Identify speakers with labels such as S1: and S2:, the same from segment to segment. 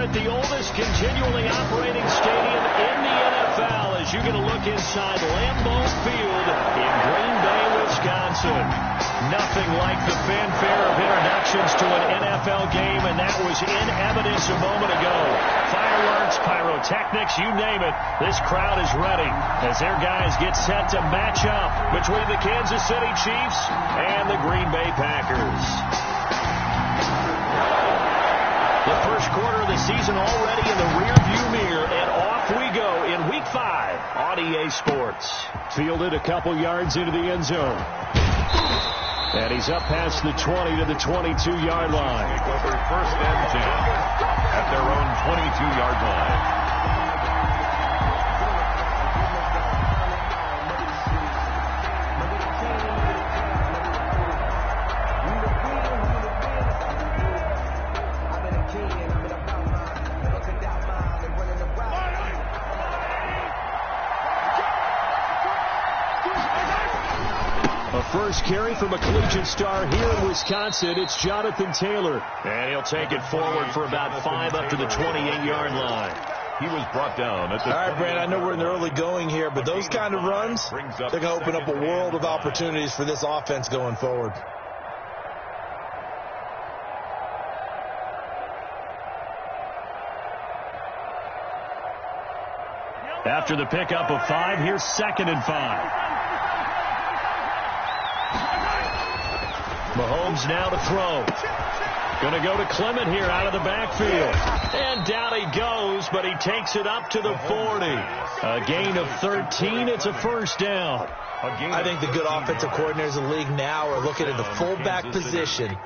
S1: at the oldest continually operating stadium in the NFL as you get a look inside Lambeau Field in Green Bay, Wisconsin. Nothing like the fanfare of introductions to an NFL game, and that was in evidence a moment ago. Fireworks, pyrotechnics, you name it. This crowd is ready as their guys get set to match up between the Kansas City Chiefs and the Green Bay Packers. The first quarter of the season already in the rearview mirror, and off we go in Week 5 on EA Sports. Fielded a couple yards into the end zone. And he's up past the 20 to the 22-yard line.
S2: Over first and 10 at their own 22-yard line.
S1: First carry from a collegiate star here in Wisconsin. It's Jonathan Taylor. And he'll take it forward for about 5 up to the 28-yard line.
S2: He was brought down at the...
S3: All right, Brand, I know we're in the early going here, but those kind of runs, they're going to open up a world of opportunities for this offense going forward.
S1: After the pickup of 5, here's 2nd and 5. Mahomes now to throw. Going to go to Clement here out of the backfield. And down he goes, but he takes it up to the 40. A gain of 13. It's a first down.
S3: I think the good offensive coordinators in the league now are looking at the fullback position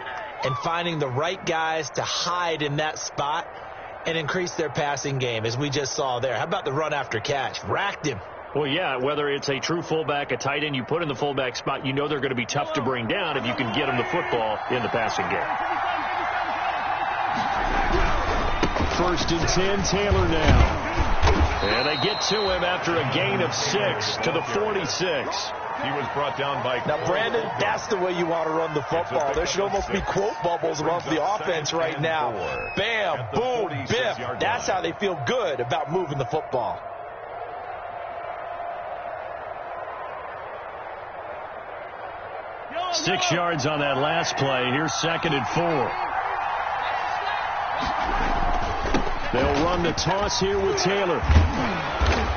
S3: and finding the right guys to hide in that spot and increase their passing game, as we just saw there. How about the run after catch? Racked him.
S1: Well, yeah, whether it's a true fullback, a tight end you put in the fullback spot, you know they're going to be tough to bring down if you can get them the football in the passing game. 1st and 10, Taylor now. And they get to him after a gain of 6 to the 46.
S2: He was brought down by...
S3: Now, Brandon, that's the way you want to run the football. There should almost be quote bubbles above the offense right now. Bam, boom, biff. That's how they feel good about moving the football.
S1: Six yards on that last play. Here's 2nd and 4. They'll run the toss here with Taylor.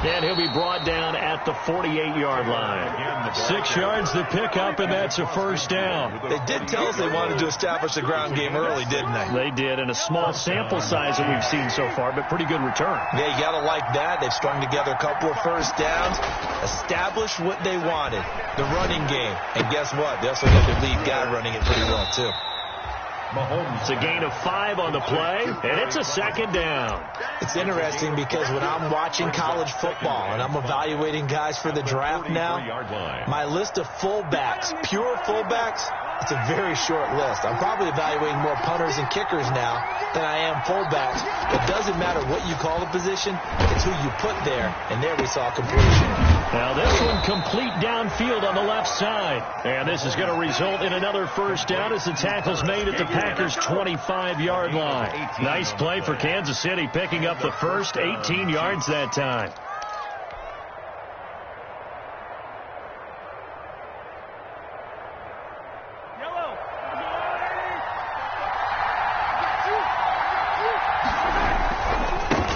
S1: And he'll be brought down at the 48-yard line. 6 yards the pickup, and that's a first down.
S3: They did tell us they wanted to establish the ground game early, didn't they?
S1: They did, and a small sample size that we've seen so far, but pretty good return.
S3: Yeah, you got to like that. They've strung together a couple of first downs, established what they wanted, the running game. And guess what? They also got their lead guy running it pretty well, too.
S1: Mahomes. It's a gain of 5 on the play, and it's a 2nd down.
S3: It's interesting because when I'm watching college football and I'm evaluating guys for the draft now, my list of fullbacks, pure fullbacks, it's a very short list. I'm probably evaluating more punters and kickers now than I am fullbacks. It doesn't matter what you call the position, it's who you put there, and there we saw completion.
S1: Now this one complete downfield on the left side. And this is going to result in another first down as the tackle's made at the Packers' 25-yard line. Nice play for Kansas City, picking up the first 18 yards that time.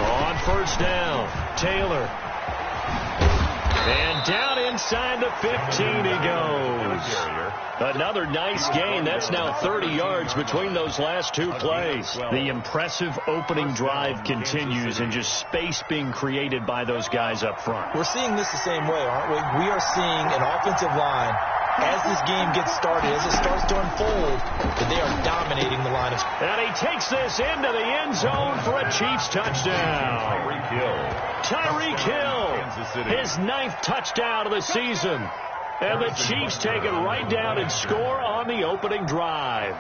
S1: On first down, Taylor. And down inside the 15 he goes. Another nice gain. That's now 30 yards between those last 2 plays. The impressive opening drive continues, and just space being created by those guys up front.
S3: We're seeing this the same way, aren't we? We are seeing an offensive line, as this game gets started, as it starts to unfold, that they are dominating the line of scrimmage.
S1: And he takes this into the end zone for a Chiefs touchdown. Tyreek Hill, his 9th touchdown of the season. And the Chiefs take it right down and score on the opening drive.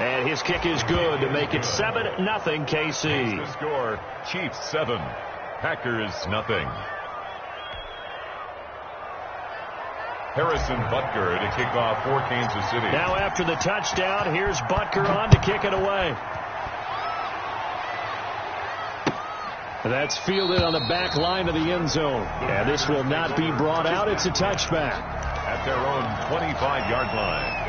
S1: And his kick is good to make it 7-0 KC.
S2: The score, Chiefs 7, Packers, nothing. Harrison Butker to kick off for Kansas City.
S1: Now after the touchdown, here's Butker on to kick it away. That's fielded on the back line of the end zone. And this will not be brought out. It's a touchback.
S2: At their own 25-yard line.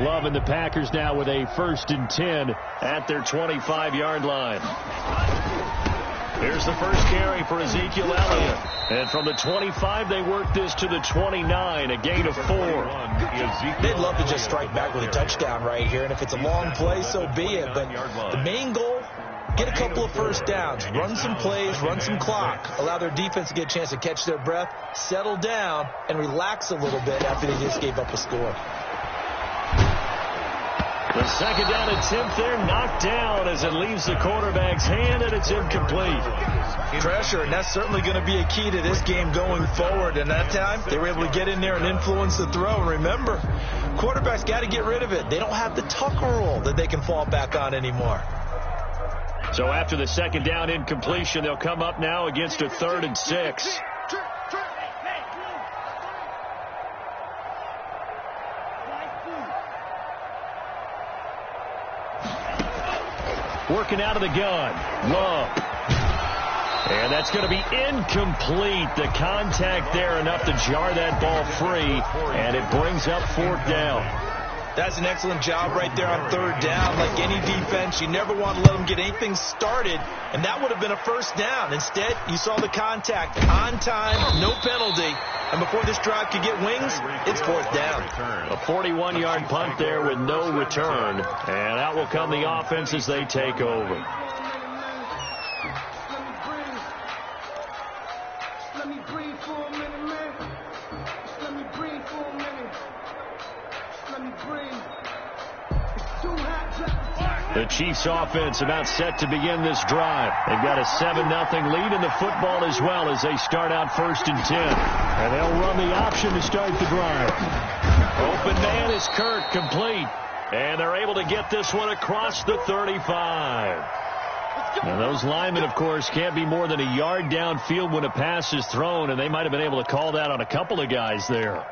S1: Loving the Packers now with a 1st and 10 at their 25-yard line. Here's the first carry for Ezekiel Elliott. And from the 25, they work this to the 29, a gain of 4.
S3: They'd love to just strike back with a touchdown right here, and if it's a long play, so be it. But the main goal, get a couple of first downs, run some plays, run some clock, allow their defense to get a chance to catch their breath, settle down, and relax a little bit after they just gave up a score.
S1: The second down attempt there knocked down as it leaves the quarterback's hand, and it's incomplete.
S3: Pressure, and that's certainly going to be a key to this game going forward. And that time, they were able to get in there and influence the throw. And remember, quarterbacks got to get rid of it. They don't have the Tucker rule that they can fall back on anymore.
S1: So after the second down incompletion, they'll come up now against a 3rd and 6. Working out of the gun. Love. And that's going to be incomplete. The contact there enough to jar that ball free. And it brings up 4th down.
S3: That's an excellent job right there on 3rd down. Like any defense, you never want to let them get anything started. And that would have been a 1st down. Instead, you saw the contact on time, no penalty. And before this drive could get wings, it's 4th down.
S1: A 41-yard punt there with no return. And out will come the offense as they take over.
S4: Let me breathe for a minute, man. Let me breathe for a minute. Let me breathe. It's too hot.
S1: The Chiefs offense about set to begin this drive. They've got a 7-0 lead in the football as well as they start out 1st and 10. And they'll run the option to start the drive. Open man is Kirk, complete. And they're able to get this one across the 35. Now those linemen, of course, can't be more than a yard downfield when a pass is thrown, and they might have been able to call that on a couple of guys there.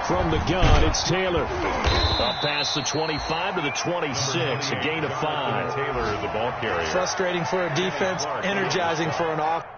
S1: From the gun, it's Taylor. Up past the 25 to the 26, a gain of 5.
S2: Taylor, the ball carrier.
S3: Frustrating for a defense, energizing for an offense.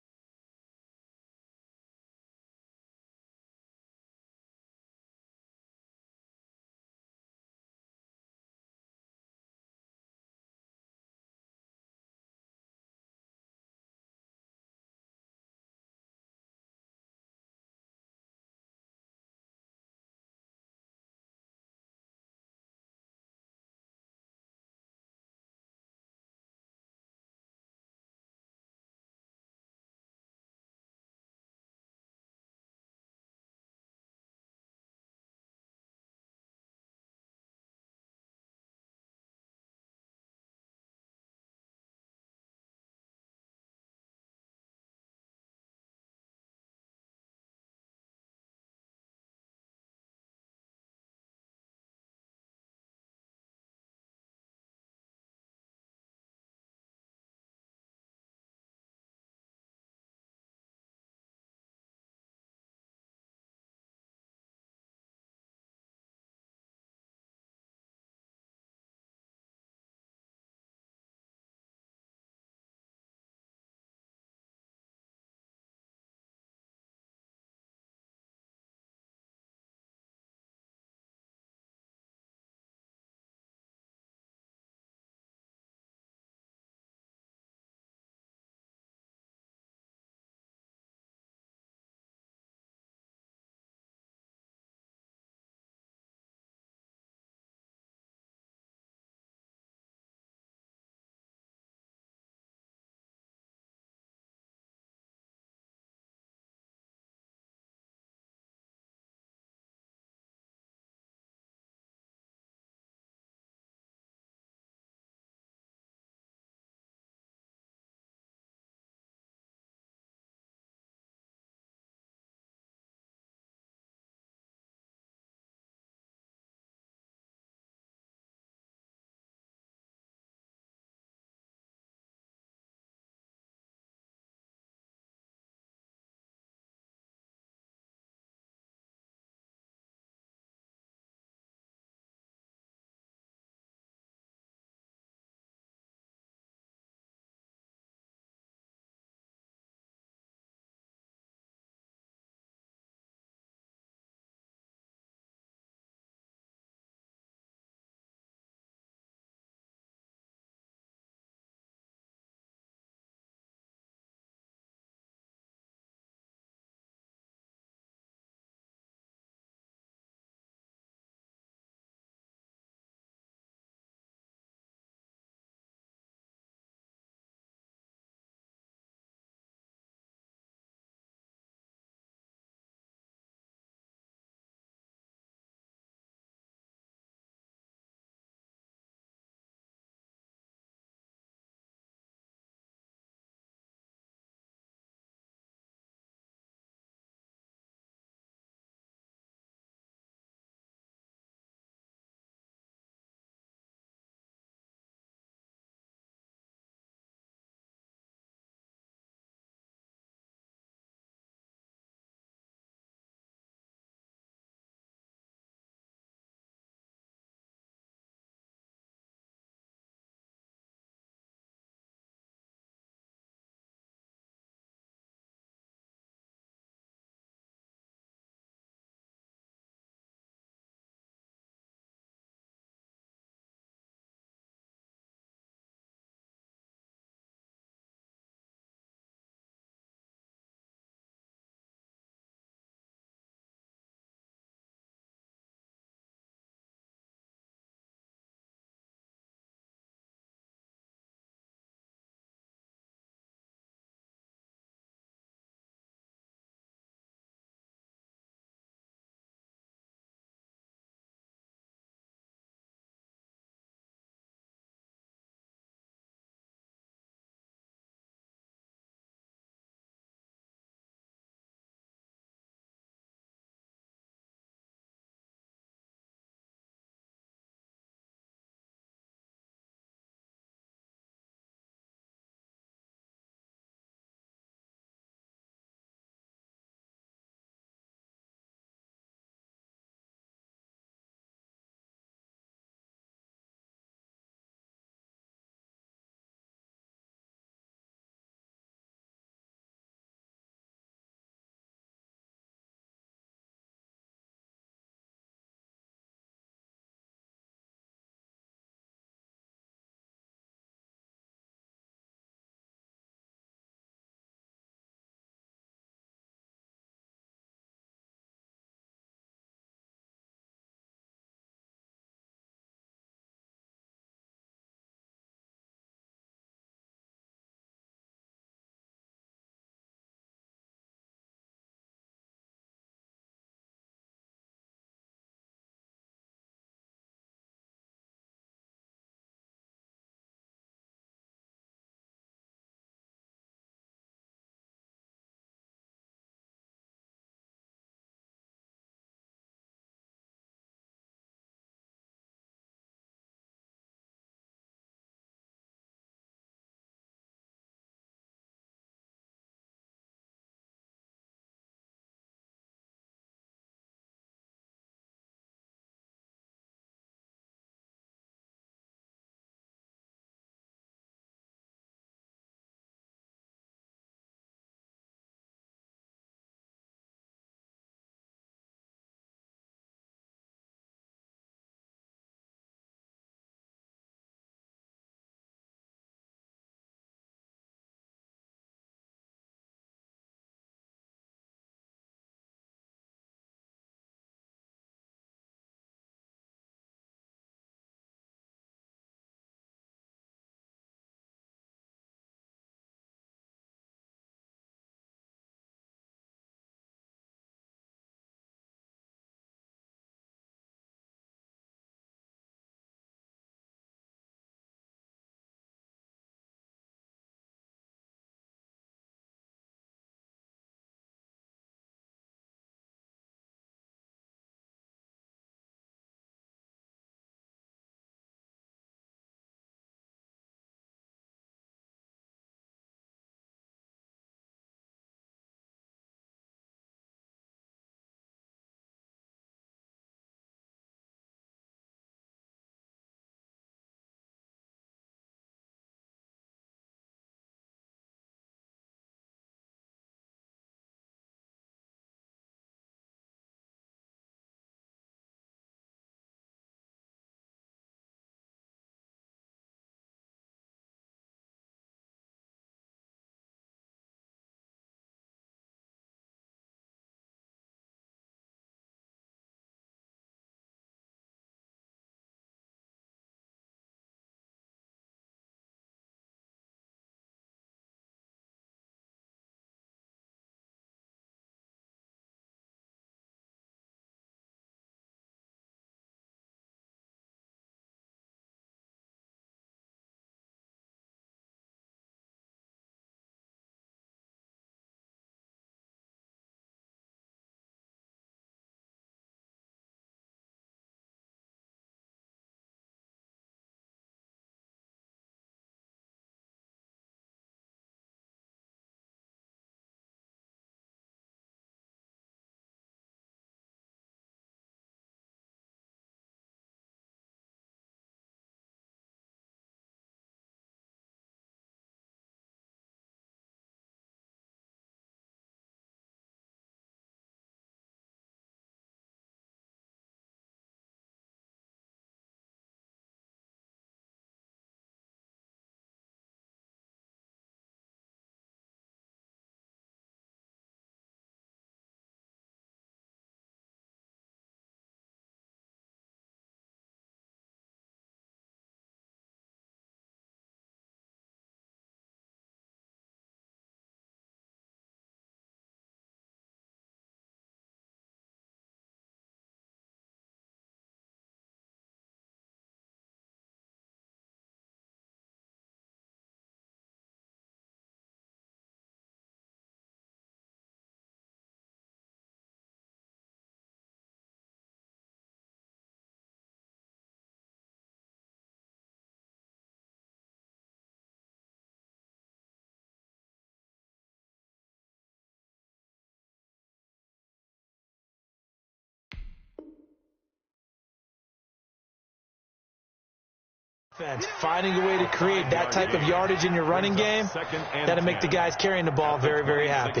S3: defense. Finding a way to create that type of yardage in your running game, that'll make the guys carrying the ball very, very happy.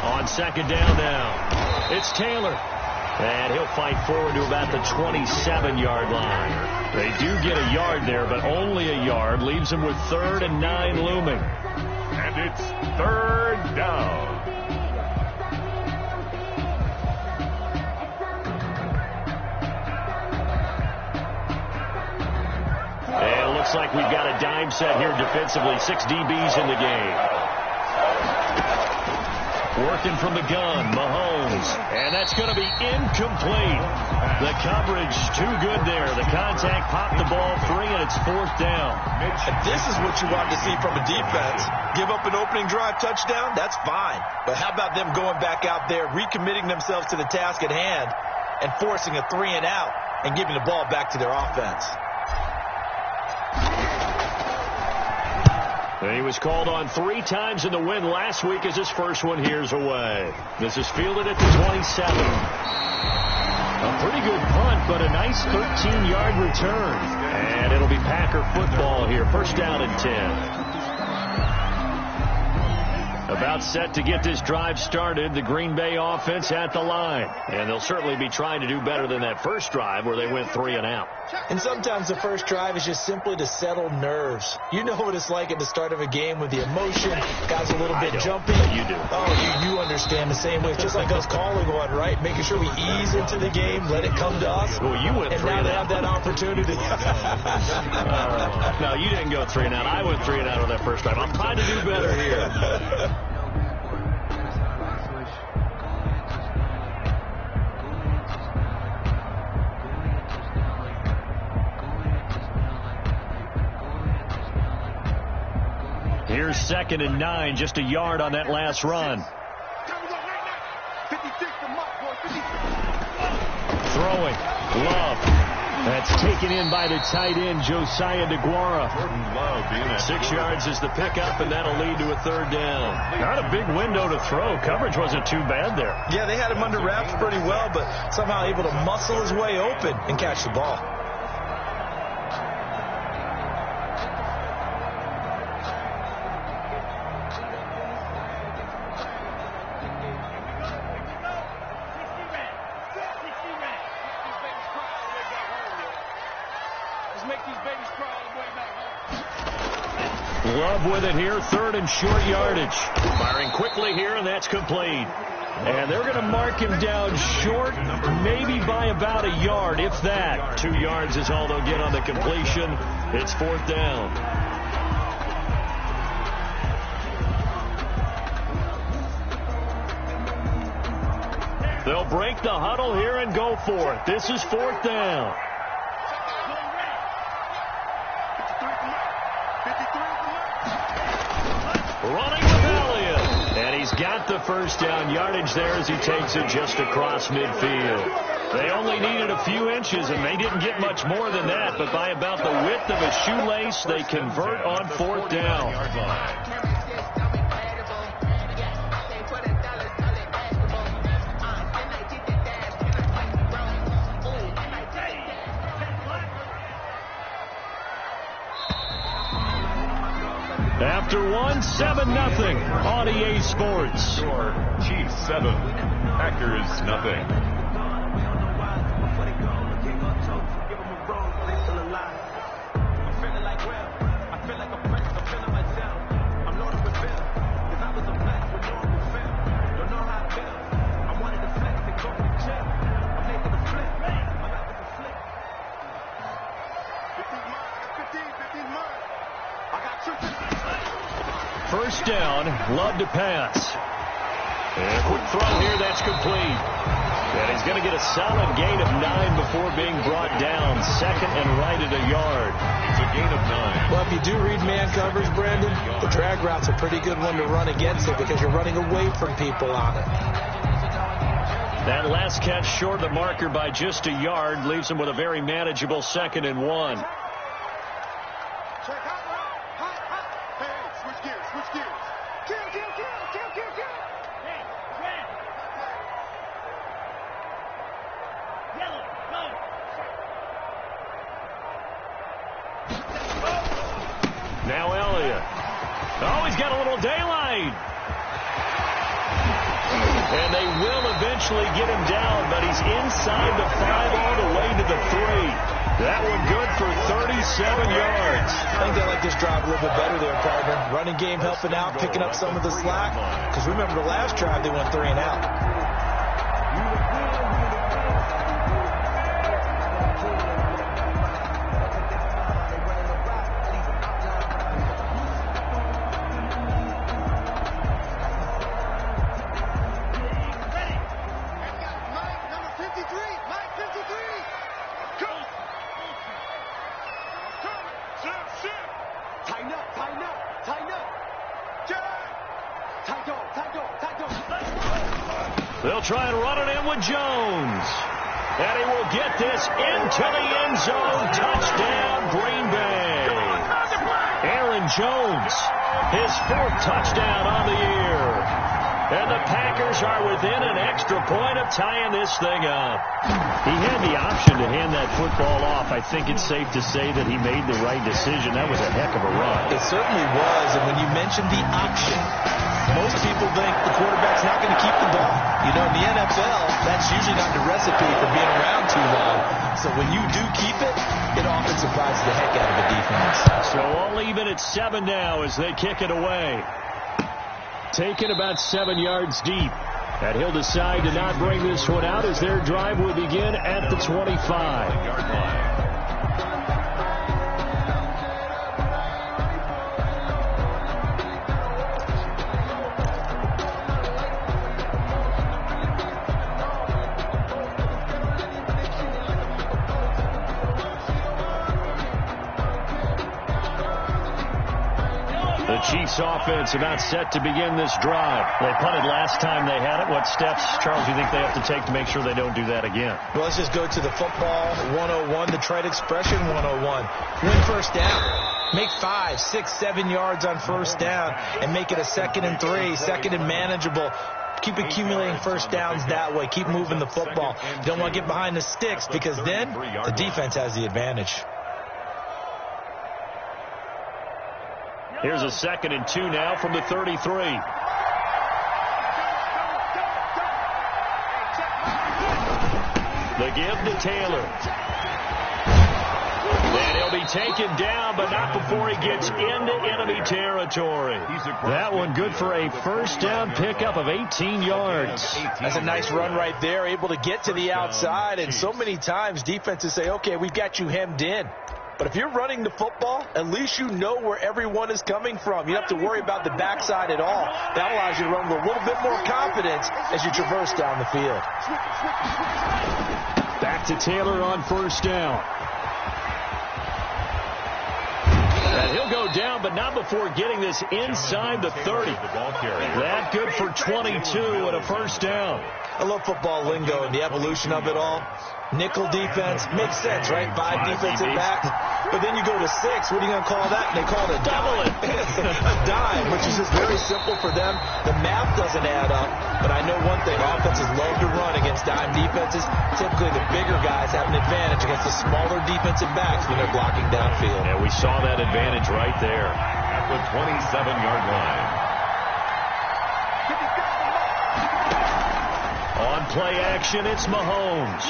S1: On second down now, it's Taylor. And he'll fight forward to about the 27-yard line. They do get a yard there, but only a yard. Leaves them with 3rd and 9 looming.
S2: And it's 3rd down.
S1: And it looks like we've got a dime set here defensively. 6 DBs in the game. Working from the gun, Mahomes. And that's going to be incomplete. The coverage too good there. The contact popped the ball free, and it's 4th down.
S3: And this is what you want to see from a defense. Give up an opening drive touchdown, that's fine. But how about them going back out there, recommitting themselves to the task at hand, and forcing a 3 and out, and giving the ball back to their offense.
S1: He was called on 3 times in the win last week as his first one here's away. This is fielded at the 27. A pretty good punt, but a nice 13-yard return. And it'll be Packer football here. 1st down and 10. About set to get this drive started, the Green Bay offense at the line. And they'll certainly be trying to do better than that first drive where they went 3 and out.
S3: And sometimes the first drive is just simply to settle nerves. You know what it's like at the start of a game with the emotion, guys a little bit jumpy.
S1: You do.
S3: Oh, you understand the same way. It's just like us calling one, right? Making sure we ease into the game, let it come to us.
S1: Well, you went 3 and out.
S3: And now they have that opportunity.
S1: No, you didn't go 3 and out. I went 3 and out on that first drive. I'm trying to do better here. Here's 2nd and 9, just a yard on that last run. Throwing, Love. That's taken in by the tight end, Josiah DeGuara. 6 yards is the pickup, and that'll lead to a 3rd down. Not a big window to throw. Coverage wasn't too bad there.
S3: Yeah, they had him under wraps pretty well, but somehow able to muscle his way open and catch the ball.
S1: Love with it here, 3rd and short yardage. Firing quickly here, and that's complete. And they're going to mark him down short, maybe by about a yard, if that. 2 yards is all they'll get on the completion. It's 4th down. They'll break the huddle here and go for it. This is 4th down. Running with Elliott. And he's got the 1st down yardage there as he takes it just across midfield. They only needed a few inches, and they didn't get much more than that. But by about the width of a shoelace, they convert on 4th down. After 1, 7-0 on EA Sports.
S2: Chiefs 7, Packers nothing.
S1: First down, Love to pass. And a quick throw here, that's complete. And he's going to get a solid gain of 9 before being brought down. 2nd and right at a yard.
S2: It's a gain of 9.
S3: Well, if you do read man coverage, Brandon, the drag route's a pretty good one to run against it because you're running away from people on it.
S1: That last catch short of the marker by just a yard leaves him with a very manageable 2nd and 1. Now Elliott. Oh, he's got a little daylight. And they will eventually get him down, but he's inside the 5 all the way to the 3. That one good for 37 yards.
S3: I think they like this drive a little bit better there, partner. Running game helping out, picking up some of the slack. Because remember the last drive, they went 3 and out.
S1: They'll try and run it in with Jones. And he will get this into the end zone. Touchdown, Green Bay. Aaron Jones, his 4th touchdown on the year. And the Packers are within an extra point of tying this thing up. He had the option to hand that football off. I think it's safe to say that he made the right decision. That was a heck of a run.
S3: It certainly was. And when you mentioned the option, most people think the quarterback's not going to keep the ball. You know, in the NFL, that's usually not the recipe for being around too long. So when you do keep it, it often surprises the heck out of the defense.
S1: So all even at 7 now as they kick it away. Taken about 7 yards deep. And he'll decide to not bring this one out as their drive will begin at the 25-yard line. Chiefs offense about set to begin this drive. They punted last time they had it. What steps, Charles, do you think they have to take to make sure they don't do that again?
S3: Well, let's just go to the football 101, the trade expression 101. Win first down. Make 5, 6, 7 yards on first down and make it a 2nd and 3, 2nd and manageable. Keep accumulating first downs that way. Keep moving the football. You don't want to get behind the sticks because then the defense has the advantage.
S1: Here's a 2nd and 2 now from the 33. The give to Taylor. And he'll be taken down, but not before he gets into enemy territory. That one good for a first down pickup of 18 yards.
S3: That's a nice run right there, able to get to the outside. And so many times defenses say, okay, we've got you hemmed in. But if you're running the football, at least you know where everyone is coming from. You don't have to worry about the backside at all. That allows you to run with a little bit more confidence as you traverse down the field.
S1: Back to Taylor on first down. And he'll go down, but not before getting this inside the 30. That good for 22 and a first down.
S3: I love football lingo and the evolution of it all. Nickel defense makes sense, right? 5 defensive backs. But then you go to 6. What are you going to call that? And they call it a dime. A dime, which is just very simple for them. The math doesn't add up. But I know one thing. Offenses love to run against dime defenses. Typically, the bigger guys have an advantage against the smaller defensive backs when they're blocking downfield.
S1: Yeah, we saw that advantage right there.
S2: At the 27-yard line.
S1: On play action, it's Mahomes.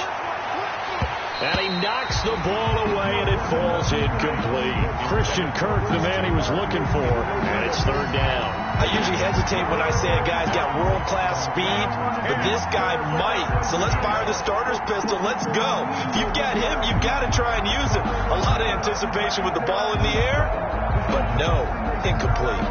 S1: And he knocks the ball away, and it falls incomplete. Christian Kirk, the man he was looking for, and it's third down.
S3: I usually hesitate when I say a guy's got world-class speed, but this guy might. So let's fire the starter's pistol. Let's go. If you've got him, you've got to try and use him. A lot of anticipation with the ball in the air, but no, incomplete.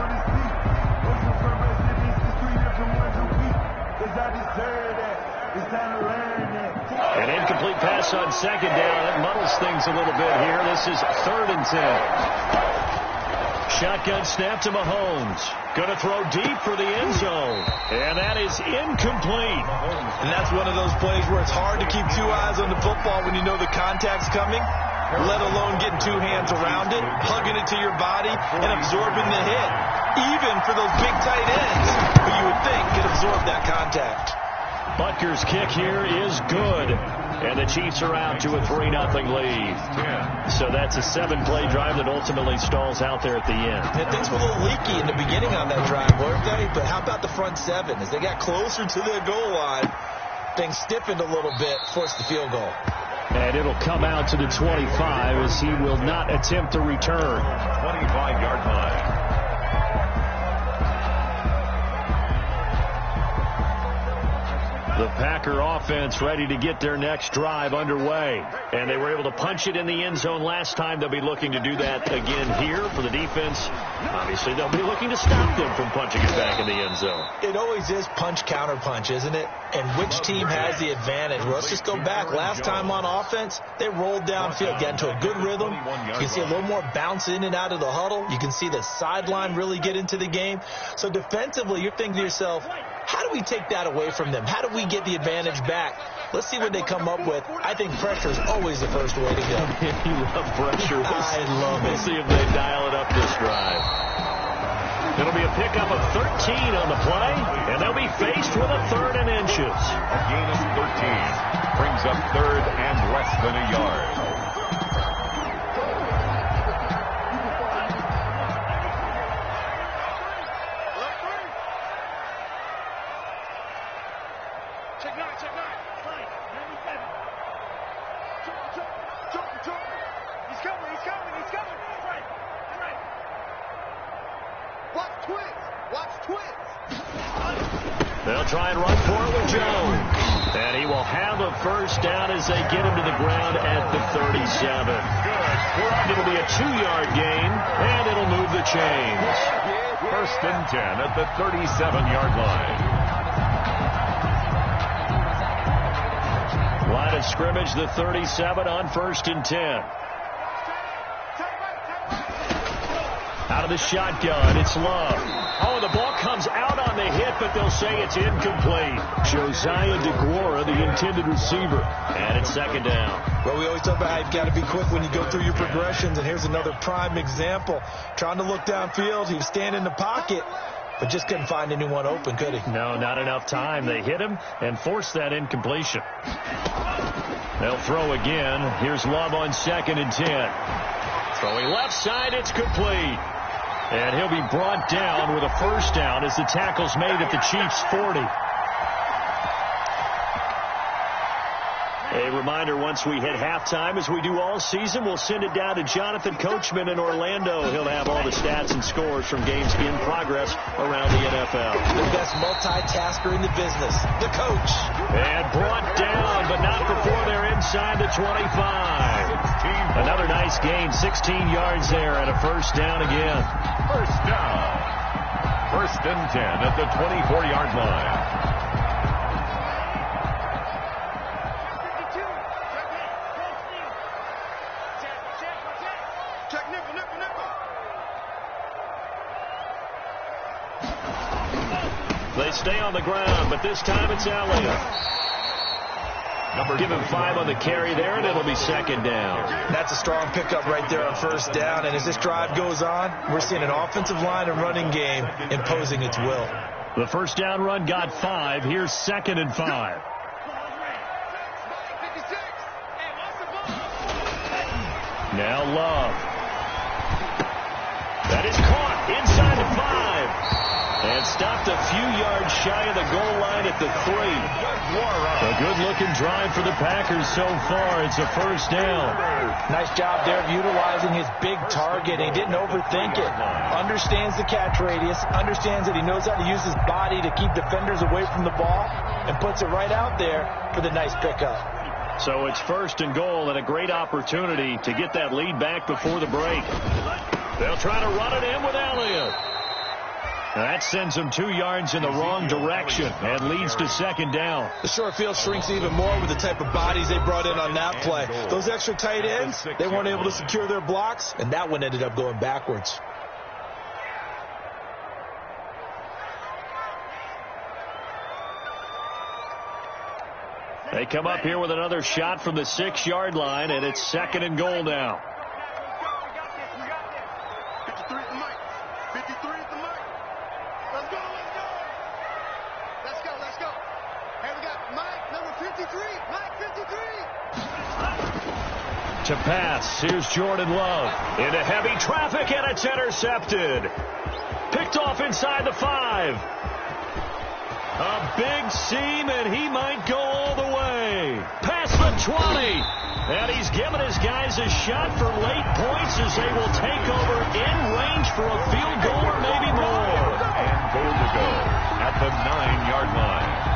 S1: An incomplete pass on second down. It muddles things a little bit here. This is 3rd and 10. Shotgun snap to Mahomes. Going to throw deep for the end zone. And that is incomplete.
S3: And that's one of those plays where it's hard to keep two eyes on the football when you know the contact's coming, let alone getting two hands around it, hugging it to your body, and absorbing the hit. Even for those big tight ends, who you would think could absorb that contact.
S1: Butker's kick here is good. And the Chiefs are out to a 3-0 lead. So that's a 7-play drive that ultimately stalls out there at the end.
S3: And things were a little leaky in the beginning on that drive, weren't they? But how about the front seven? As they got closer to the goal line, things stiffened a little bit, forced the field goal.
S1: And it'll come out to the 25 as he will not attempt to return.
S2: 25-yard line.
S1: The Packer offense ready to get their next drive underway. And they were able to punch it in the end zone last time. They'll be looking to do that again here for the defense. Obviously, they'll be looking to stop them from punching it back in the end zone.
S3: It always is punch-counter-punch, isn't it? And which team has the advantage? Well, let's just go back. Last time on offense, they rolled downfield, got into a good rhythm. You can see a little more bounce in and out of the huddle. You can see the sideline really get into the game. So defensively, you're thinking to yourself, how do we take that away from them? How do we get the advantage back? Let's see what they come up with. I think pressure is always the first way to go.
S1: You love pressure.
S3: I love it.
S1: We'll see if they dial it up this drive. It'll be a pickup of 13 on the play, and they'll be faced with a 3rd and inches.
S2: A gain of 13 brings up 3rd and less than a yard.
S1: They'll try and run for it with Jones. And he will have a first down as they get him to the ground at the 37. It'll be a 2-yard gain, and it'll move the chains.
S2: 1st and 10 at the 37-yard line.
S1: Line of scrimmage, the 37 on 1st and 10. Out of the shotgun, it's Love. Oh, the ball comes out on the hit, but they'll say it's incomplete. Josiah DeGuara, the intended receiver. And it's 2nd down.
S3: Well, we always talk about how you've got to be quick when you go through your progressions, and here's another prime example. Trying to look downfield, he was standing in the pocket, but just couldn't find anyone open, could he?
S1: No, not enough time. They hit him and forced that incompletion. They'll throw again. Here's Love on 2nd and 10. Throwing left side, it's complete. And he'll be brought down with a first down as the tackle's made at the Chiefs' 40. A reminder, once we hit halftime, as we do all season, we'll send it down to Jonathan Coachman in Orlando. He'll have all the stats and scores from games in progress around the NFL.
S3: The best multitasker in the business, the coach.
S1: And brought down, but not before they're inside the 25. Another nice gain, 16 yards there, and a first down again.
S2: First down. 1st and 10 at the 24-yard line.
S1: They stay on the ground, but this time it's Elliott. Give him 5 on the carry there, and it'll be 2nd down.
S3: That's a strong pickup right there on first down. And as this drive goes on, we're seeing an offensive line and running game imposing its will.
S1: The first down run got 5. Here's 2nd and 5. Now Love. That is caught inside the 5. And stopped a few yards shy of the goal line at the 3. A good-looking drive for the Packers so far. It's a first down.
S3: Nice job there of utilizing his big target. He didn't overthink it. Understands the catch radius. Understands that he knows how to use his body to keep defenders away from the ball. And puts it right out there for the nice pickup.
S1: So it's 1st and goal and a great opportunity to get that lead back before the break. They'll try to run it in with Elliott. That sends them 2 yards in the wrong direction and leads to 2nd down.
S3: The short field shrinks even more with the type of bodies they brought in on that play. Those extra tight ends, they weren't able to secure their blocks, and that one ended up going backwards.
S1: They come up here with another shot from the 6-yard line, and it's 2nd and goal now. To pass, here's Jordan Love into heavy traffic, and it's intercepted. Picked off inside the 5. A big seam, and he might go all the way. Past the 20. And he's giving his guys a shot for late points as they will take over in range for a field goal or maybe more.
S2: And goal to go at the 9-yard line.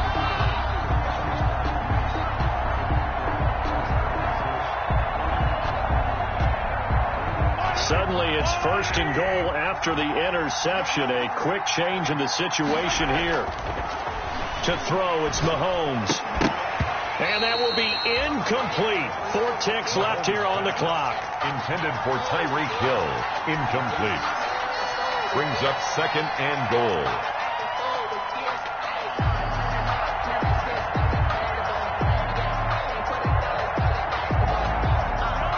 S1: Suddenly it's 1st and goal after the interception. A quick change in the situation here. To throw, it's Mahomes. And that will be incomplete. 4 ticks left here on the clock.
S2: Intended for Tyreek Hill. Incomplete. Brings up 2nd and goal.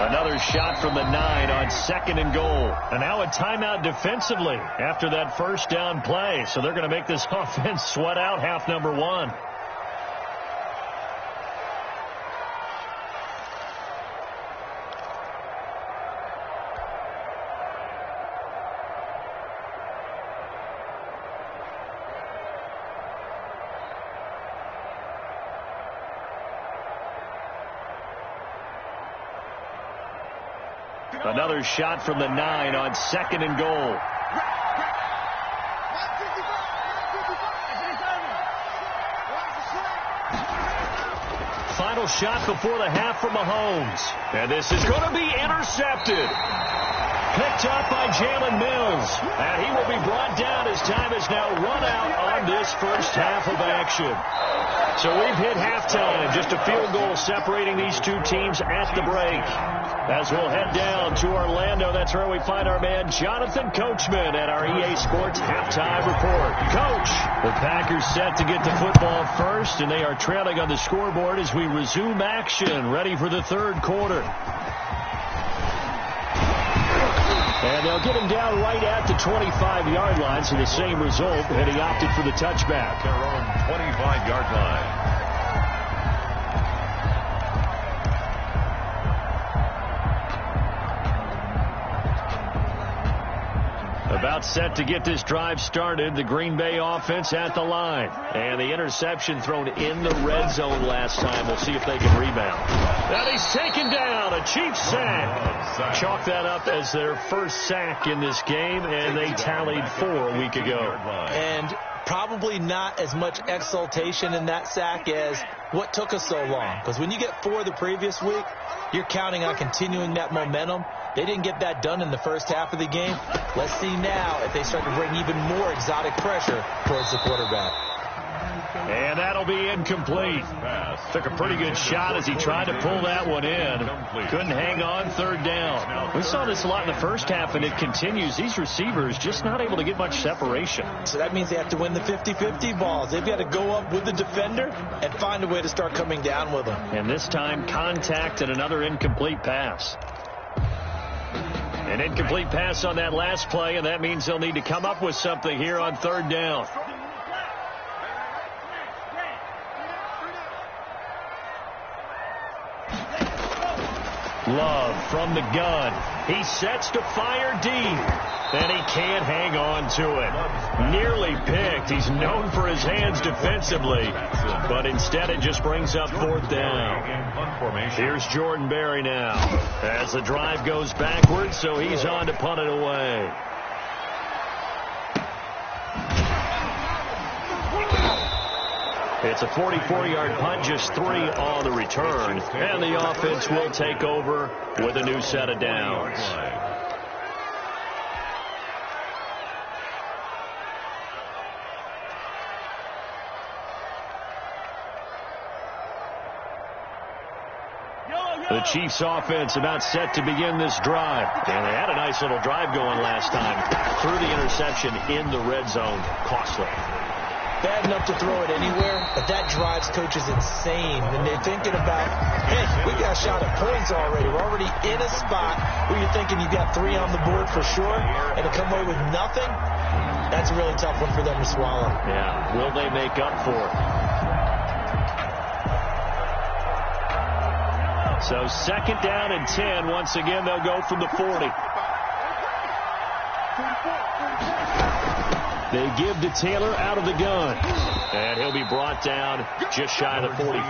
S1: Another shot from the 9 on 2nd and goal. And now a timeout defensively after that first down play. So they're going to make this offense sweat out half number 1. Another shot from the 9 on 2nd and goal. Final shot before the half from Mahomes. And this is going to be intercepted. Picked up by Jalen Mills. And he will be brought down as time is now run out on this first half of action. So we've hit halftime. Just a field goal separating these two teams at the break. As we'll head down to Orlando, that's where we find our man Jonathan Coachman at our EA Sports Halftime Report. Coach, the Packers set to get the football first, and they are trailing on the scoreboard as we resume action, ready for the 3rd quarter. And they'll get him down right at the 25-yard line, so the same result, and he opted for the touchback.
S2: Their own 25-yard line.
S1: About set to get this drive started, the Green Bay offense at the line. And the interception thrown in the red zone last time. We'll see if they can rebound. And he's taken down, a Chiefs sack. Chalk that up as their first sack in this game, and they tallied 4 a week ago.
S3: And probably not as much exultation in that sack as what took us so long. Because when you get 4 the previous week, you're counting on continuing that momentum. They didn't get that done in the first half of the game. Let's see now if they start to bring even more exotic pressure towards the quarterback.
S1: And that'll be incomplete. Took a pretty good shot as he tried to pull that one in. Couldn't hang on, 3rd down. We saw this a lot in the first half, and it continues. These receivers just not able to get much separation.
S3: So that means they have to win the 50-50 balls. They've got to go up with the defender and find a way to start coming down with them.
S1: And this time, contact and another incomplete pass. An incomplete pass on that last play, and that means they'll need to come up with something here on 3rd down. Love from the gun. He sets to fire deep, and he can't hang on to it. Nearly picked. He's known for his hands defensively, but instead it just brings up 4th down. Here's Jordan Berry now as the drive goes backwards, so he's on to punt it away. It's a 44-yard punt, just 3 on the return, and the offense will take over with a new set of downs. The Chiefs offense about set to begin this drive. And they had a nice little drive going last time. Threw the interception in the red zone. Costly.
S3: bad enough to throw it anywhere, but that drives coaches insane when they're thinking about, hey, we got a shot at points already. We're already in a spot where you're thinking you got 3 on the board for sure, and to come away with nothing, that's a really tough one for them to swallow.
S1: Yeah, will they make up for it? So 2nd down and 10. Once again, they'll go from the 40. They give to Taylor out of the gun. And he'll be brought down just shy of the 45.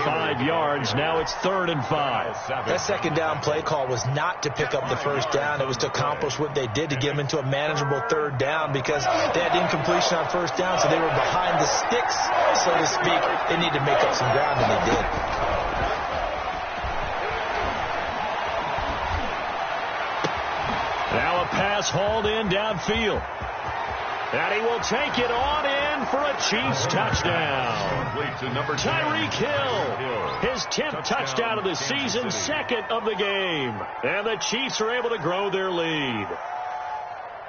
S1: 5 yards. Now it's 3rd and 5.
S3: That 2nd down play call was not to pick up the 1st down. It was to accomplish what they did to get them into a manageable 3rd down because they had incompletion on 1st down, so they were behind the sticks, so to speak. They needed to make up some ground, and they did.
S1: Now a pass hauled in downfield. And he will take it on in for a Chiefs touchdown. Tyreek Hill, his 10th touchdown of the season, 2nd of the game. And the Chiefs are able to grow their lead.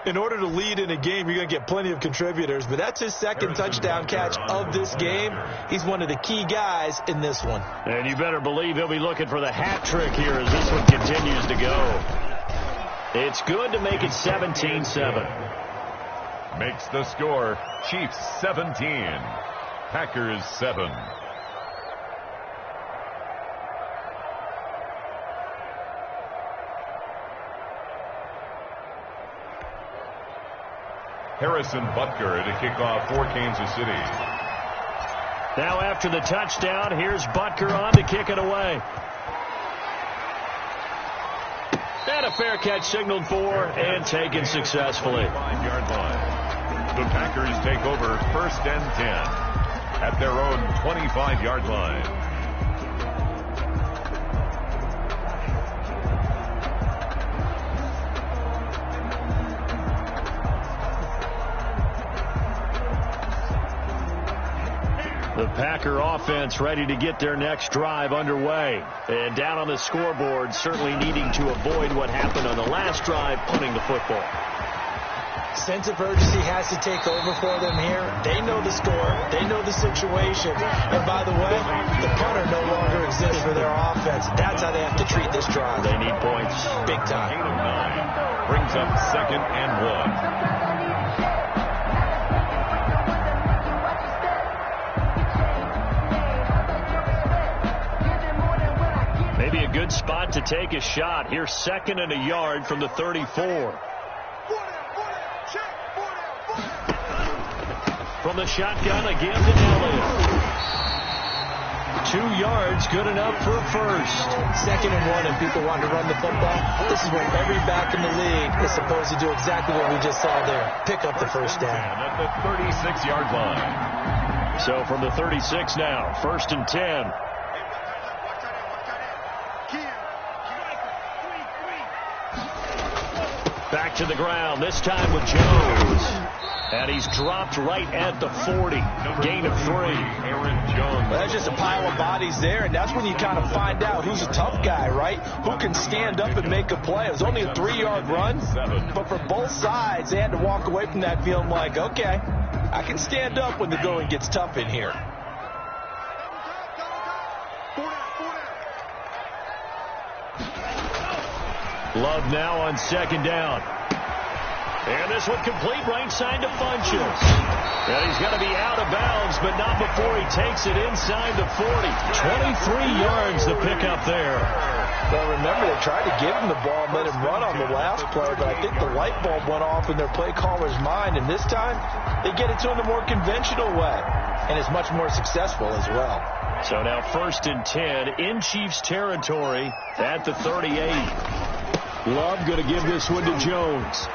S3: In order to lead in a game, you're going to get plenty of contributors, but that's his 2nd touchdown catch of this game. He's one of the key guys in this one.
S1: And you better believe he'll be looking for the hat trick here as this one continues to go. It's good to make it 17-7.
S2: Makes the score Chiefs 17, Packers 7. Harrison Butker to kick off for Kansas City.
S1: Now after the touchdown, here's Butker on to kick it away. And a fair catch signaled for and taken successfully.
S2: 5-yard line. The Packers take over 1st and 10 at their own 25-yard line.
S1: The Packer offense ready to get their next drive underway. And down on the scoreboard, certainly needing to avoid what happened on the last drive, punting the football.
S3: Sense of urgency has to take over for them here. They know the score. They know the situation. And by the way, the punter no longer exists for their offense. That's how they have to treat this drive.
S1: They need points.
S3: Big time.
S2: 8 of 9 brings up 2nd and 1.
S1: Maybe a good spot to take a shot. Here's 2nd and a yard from the 34. From the shotgun again to Elliott. 2 yards, good enough for a first.
S3: 2nd and 1, and people want to run the football. This is where every back in the league is supposed to do exactly what we just saw there. Pick up the 1st down.
S2: At the 36-yard line.
S1: So from the 36 now, 1st and 10. Back to the ground, this time with Jones. And he's dropped right at the 40. Gain of 3.
S2: Aaron Jones.
S3: Well, that's just a pile of bodies there, and that's when you kind of find out who's a tough guy, right? Who can stand up and make a play. It was only a 3-yard run, but for both sides, they had to walk away from that feeling like, okay, I can stand up when the going gets tough in here.
S1: Love now on 2nd down. And this one complete right side to Funchess. And he's going to be out of bounds, but not before he takes it inside the 40. 23 yards to pick up there.
S3: Well, remember, they tried to give him the ball and let him run on the last play, but I think the light bulb went off in their play caller's mind, and this time they get it to him the more conventional way, and it's much more successful as well.
S1: So now 1st and 10 in Chiefs territory at the 38. Love going to give this one to Jones.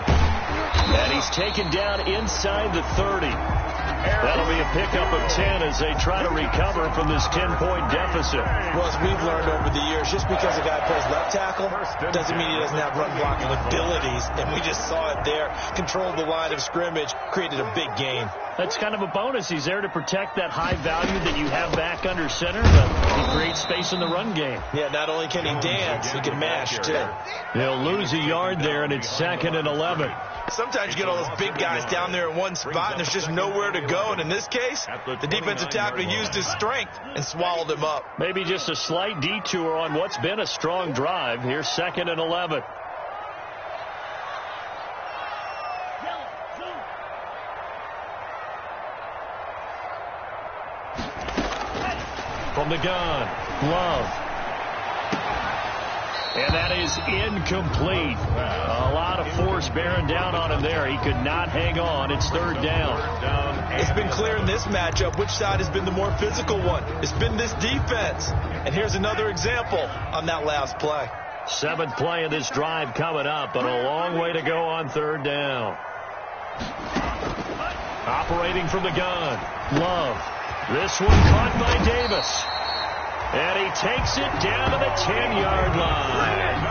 S1: And he's taken down inside the 30. That'll be a pickup of 10 as they try to recover from this 10-point deficit.
S3: Well, as we've learned over the years, just because a guy plays left tackle doesn't mean he doesn't have run blocking abilities. And we just saw it there. Controlled the line of scrimmage, created a big gain.
S1: That's kind of a bonus. He's there to protect that high value that you have back under center, but he creates space in the run game.
S3: Yeah, not only can he dance, he can mash, too.
S1: He'll lose a yard there, and it's 2nd and 11.
S3: Sometimes you get all those big guys down there in one spot, and there's just nowhere to go. And in this case, the defensive tackle used his strength and swallowed him up.
S1: Maybe just a slight detour on what's been a strong drive. Here's 2nd and 11. From the gun, Love. And that is incomplete. A lot of force bearing down on him there. He could not hang on. It's 3rd down.
S3: It's been clear in this matchup which side has been the more physical one. It's been this defense. And here's another example on that last play.
S1: 7th play of this drive coming up, but a long way to go on 3rd down. Operating from the gun, Love. This one caught by Davis. And he takes it down to the 10-yard line.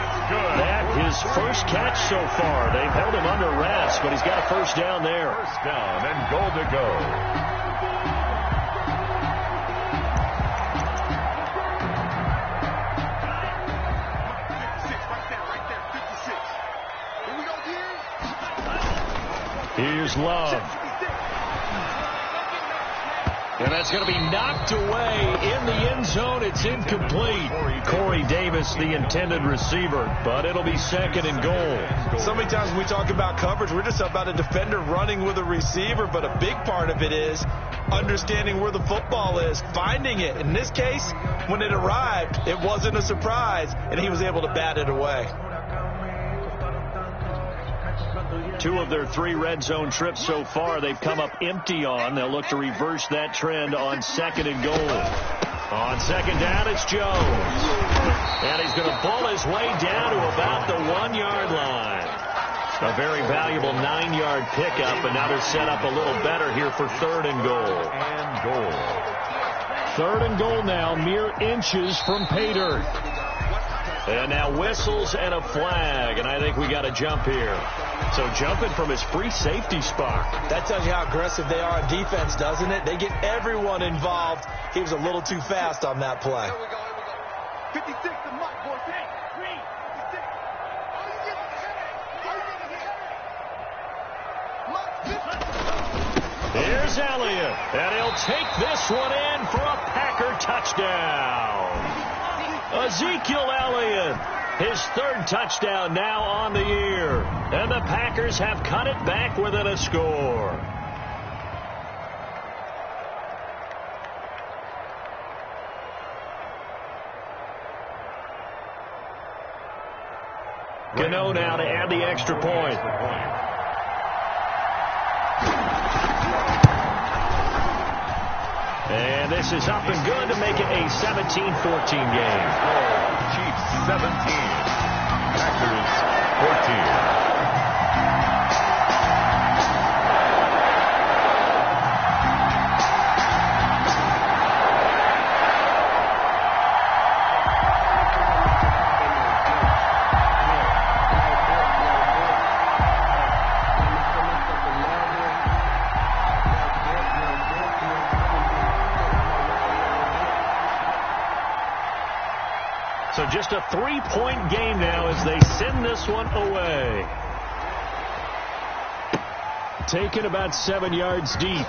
S1: That his first catch so far. They've held him under rest, but he's got a 1st down there.
S2: 1st down and goal to go.
S1: Here's Love. And that's going to be knocked away in the end zone. It's incomplete. Corey Davis, the intended receiver, but it'll be 2nd and goal.
S3: So many times when we talk about coverage, we're just about a defender running with a receiver, but a big part of it is understanding where the football is, finding it. In this case, when it arrived, it wasn't a surprise, and he was able to bat it away.
S1: 2 of their 3 red zone trips so far, they've come up empty on. They'll look to reverse that trend on 2nd and goal. On 2nd down, it's Jones. And he's going to pull his way down to about the 1-yard line. A very valuable 9-yard pickup, and now they're set up a little better here for 3rd and goal. 3rd and goal now, mere inches from pay dirt. And now whistles and a flag, and I think we got a jump here. So jumping from his free safety spot.
S3: That tells you how aggressive they are on defense, doesn't it? They get everyone involved. He was a little too fast on that play.
S4: 56 to Mike, boy. Green. 56.
S1: Here's Elliott, and he'll take this one in for a Packer touchdown. Ezekiel Elliott, his 3rd touchdown now on the year. And the Packers have cut it back within a score. Gano now to add the extra point. And this is up and good to make it a 17-14 game.
S2: Chiefs 17, Packers 14.
S1: So just a 3-point game now as they send this one away. Taken about 7 yards deep.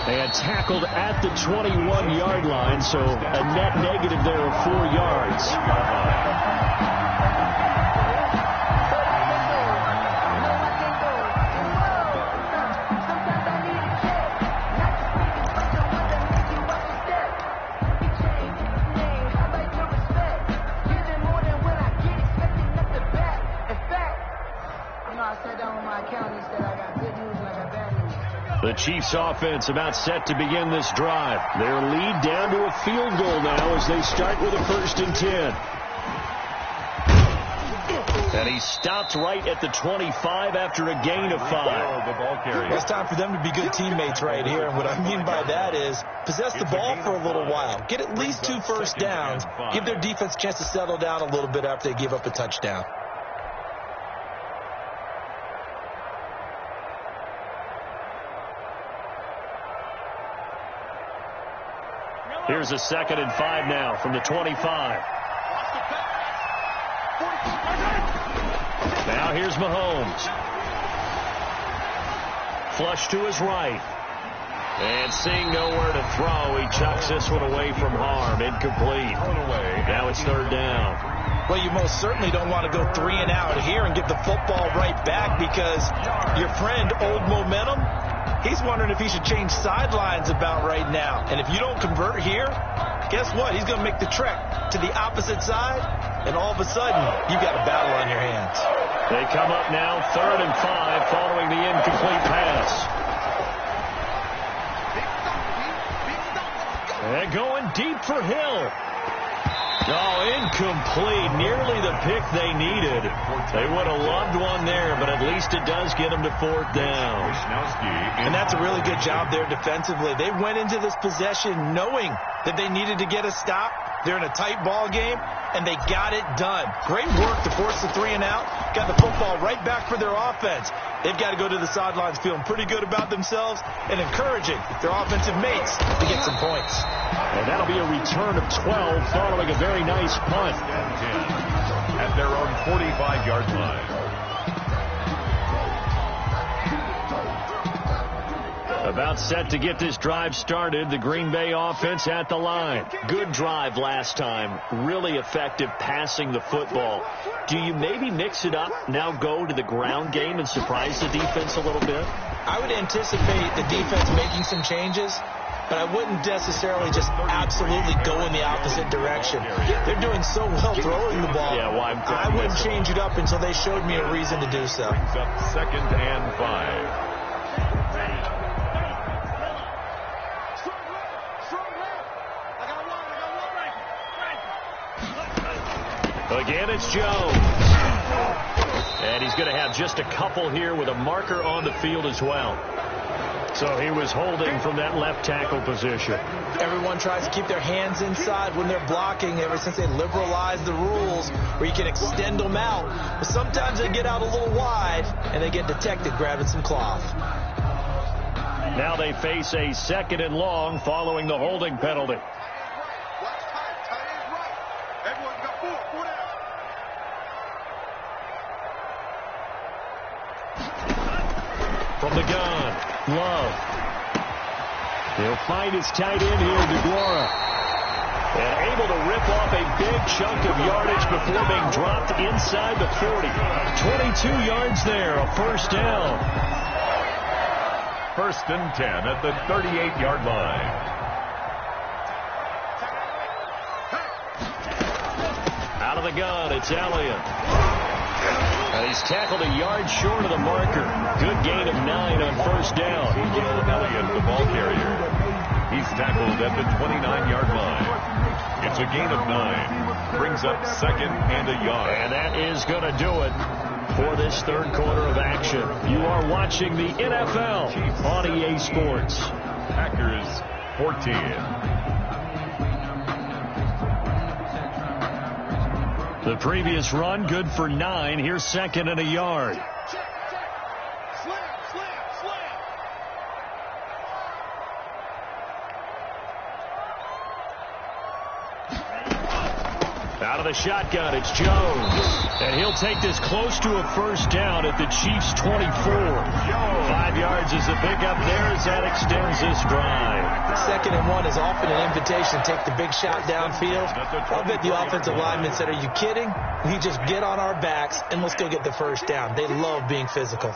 S1: And tackled at the 21-yard line, so a net negative there of 4 yards. The Chiefs offense about set to begin this drive. Their lead down to a field goal now as they start with a 1st and 10. And he stopped right at the 25 after a gain of 5.
S3: It's time for them to be good teammates right here. And what I mean by that is possess the ball for a little while. Get at least 2 first downs. Give their defense a chance to settle down a little bit after they give up a touchdown.
S1: Here's a 2nd and 5 now from the 25. Now here's Mahomes. Flush to his right. And seeing nowhere to throw, he chucks this one away from harm. Incomplete. Now it's 3rd down.
S3: Well, you most certainly don't want to go 3 and out here and get the football right back, because your friend, Old Momentum, he's wondering if he should change sidelines about right now. And if you don't convert here, guess what? He's going to make the trek to the opposite side, and all of a sudden, you've got a battle on your hands.
S1: They come up now 3rd and 5 following the incomplete pass. They're going deep for Hill. Oh, incomplete. Nearly the pick they needed. They would have loved one there, but at least it does get them to 4th down.
S3: And that's a really good job there defensively. They went into this possession knowing that they needed to get a stop. They're in a tight ball game, and they got it done. Great work to force the 3 and out. Got the football right back for their offense. They've got to go to the sidelines feeling pretty good about themselves and encouraging their offensive mates to get some points.
S1: And that'll be a return of 12 following a very nice punt.
S2: At their own 45-yard line.
S1: About set to get this drive started. The Green Bay offense at the line. Good drive last time. Really effective passing the football. Do you maybe mix it up, now go to the ground game and surprise the defense a little bit?
S3: I would anticipate the defense making some changes, but I wouldn't necessarily just absolutely go in the opposite direction. They're doing so well throwing the ball.
S1: Yeah, well,
S3: I wouldn't change it up until they showed me a reason to do so.
S2: Brings up 2nd and 5.
S1: Again, it's Jones. And he's going to have just a couple here with a marker on the field as well. So he was holding from that left tackle position.
S3: Everyone tries to keep their hands inside when they're blocking ever since they liberalized the rules where you can extend them out. But sometimes they get out a little wide and they get detected grabbing some cloth.
S1: Now they face a 2nd and long following the holding penalty. From the gun, Love. He'll find his tight end here, DeGuara. And able to rip off a big chunk of yardage before being dropped inside the 40. 22 yards there, a 1st down.
S2: 1st and 10 at the 38-yard line.
S1: Out of the gun, it's Elliott. And he's tackled a yard short of the marker. Good gain of 9 on 1st down.
S2: Elliott, the ball carrier. He's tackled at the 29-yard line. It's a gain of 9. Brings up 2nd and a yard.
S1: And that is going to do it for this 3rd quarter of action. You are watching the NFL on EA Sports.
S2: Packers 14.
S1: The previous run, good for 9. Here's 2nd and a yard. Out of the shotgun, it's Jones. And he'll take this close to a 1st down at the Chiefs' 24. 5 yards is the pickup there as that extends this drive.
S3: 2nd and 1 is often an invitation to take the big shot downfield. I'll bet the offensive lineman said, are you kidding? We just get on our backs and let's go get the 1st down. They love being physical.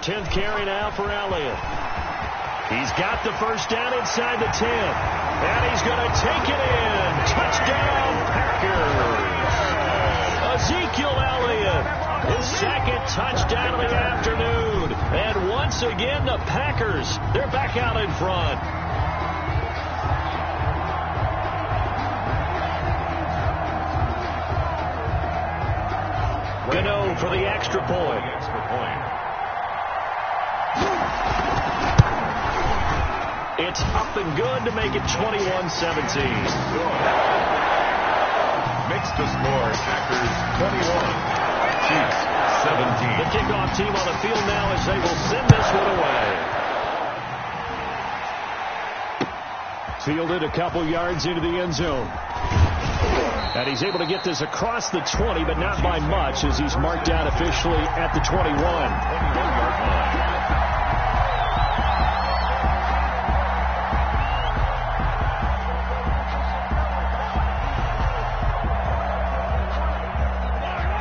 S1: Tenth carry now for Elliott. He's got the 1st down inside the 10. And he's going to take it in. Touchdown, Packers. Ezekiel Elliott, his 2nd touchdown of the afternoon. And once again, the Packers, they're back out in front. Gano for the extra point. It's up and good to make it 21-17.
S2: makes the score Packers 21, Chiefs 17.
S1: The kickoff team on the field now as they will send this one away. Fielded a couple yards into the end zone. And he's able to get this across the 20, but not by much as he's marked down officially at the 21.
S2: 21-yard line.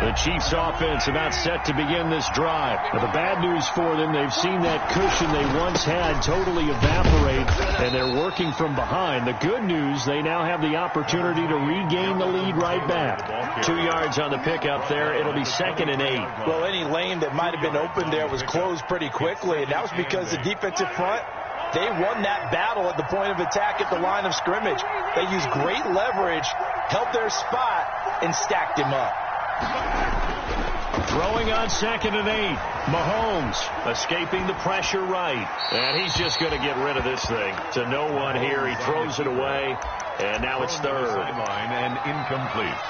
S1: The Chiefs offense about set to begin this drive. But the bad news for them, they've seen that cushion they once had totally evaporate, and they're working from behind. The good news, they now have the opportunity to regain the lead right back. 2 yards on the pickup there. It'll be 2nd and 8.
S3: Well, any lane that might have been open there was closed pretty quickly, and that was because the defensive front, they won that battle at the point of attack at the line of scrimmage. They used great leverage, held their spot, and stacked him up.
S1: Throwing on 2nd and 8. Mahomes escaping the pressure right. And he's just going to get rid of this thing to no one here. He throws it away, and now it's 3rd.
S2: Sideline and incomplete.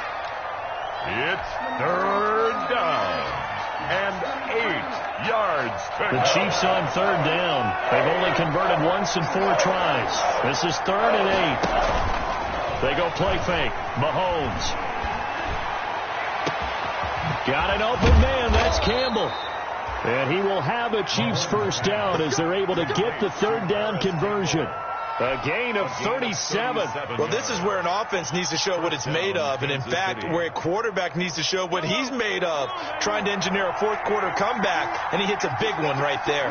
S2: It's 3rd down and 8 yards.
S1: The Chiefs on 3rd down. They've only converted once in 4 tries. This is 3rd and 8. They go play fake. Mahomes. Got an open man. That's Campbell. And he will have a Chiefs first down as they're able to get the 3rd down conversion. A gain of 37.
S3: Well, this is where an offense needs to show what it's made of. And, in fact, where a quarterback needs to show what he's made of, trying to engineer a 4th quarter comeback, and he hits a big one right there.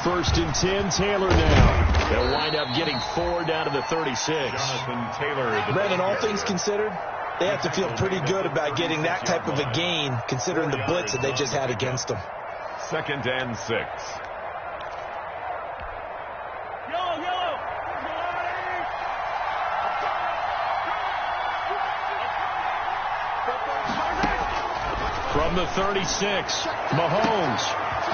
S1: 1st and 10, Taylor now. They'll wind up getting 4 down to the 36.
S2: Jonathan Taylor.
S3: Brandon, all things considered, they have to feel pretty good about getting that type of a gain, considering the blitz that they just had against them.
S2: 2nd and 6.
S1: From the 36, Mahomes.